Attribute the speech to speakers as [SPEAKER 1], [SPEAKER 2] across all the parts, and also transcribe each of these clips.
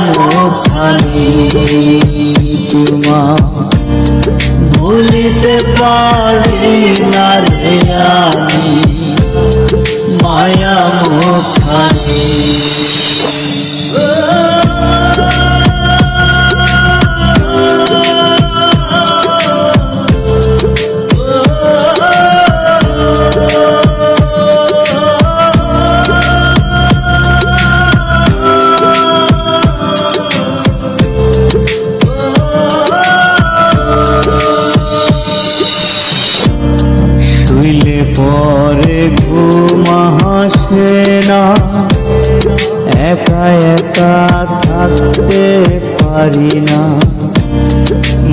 [SPEAKER 1] মুখানি তোমার ভুলিতে পারি না রে আমি মায়া মুখানি শুইলে পরে ঘুম আসে না একা একা থাকতে পারি না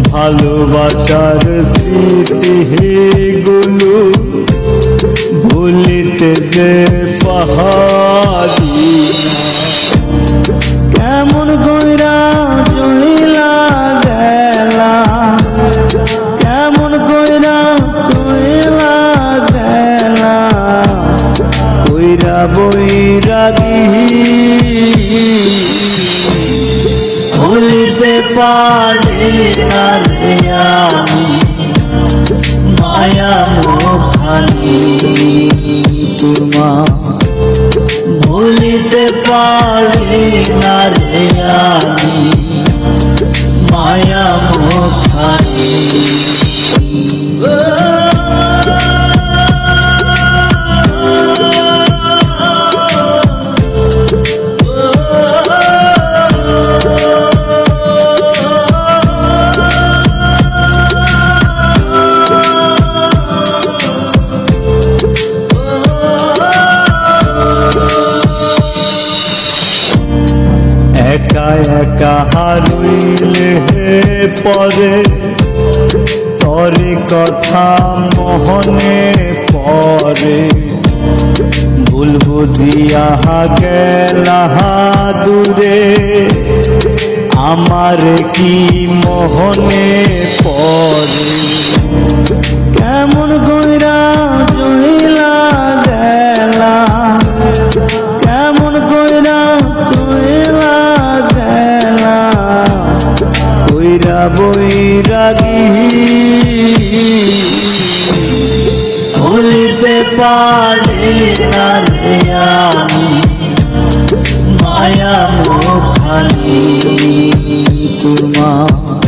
[SPEAKER 1] ভালোবাসার স্মৃতিগুলো ভুলিতে যে পাহাড়ি কেমন কইরা জইলা গেলা কেমন কইরা জইলা গেলা কইরা বৈরাগী ভুলিতে পারি না রে আমি মায়া মুখানি তোমার ভুলিতে পারি না রে আমি মায়া মুখানি একা একা হারইলে পরে তরি কথা মোহনে পরে ভুল বুঝিয়া গেলা দূরে আমার কি মোহনে পরে কেমন কইরা জইলা গেলা কেমন কইরা জইলা গেলা কইরা বৈরাগী ভুলিতে পারি না রে আমি মায়া মুখানি তোমার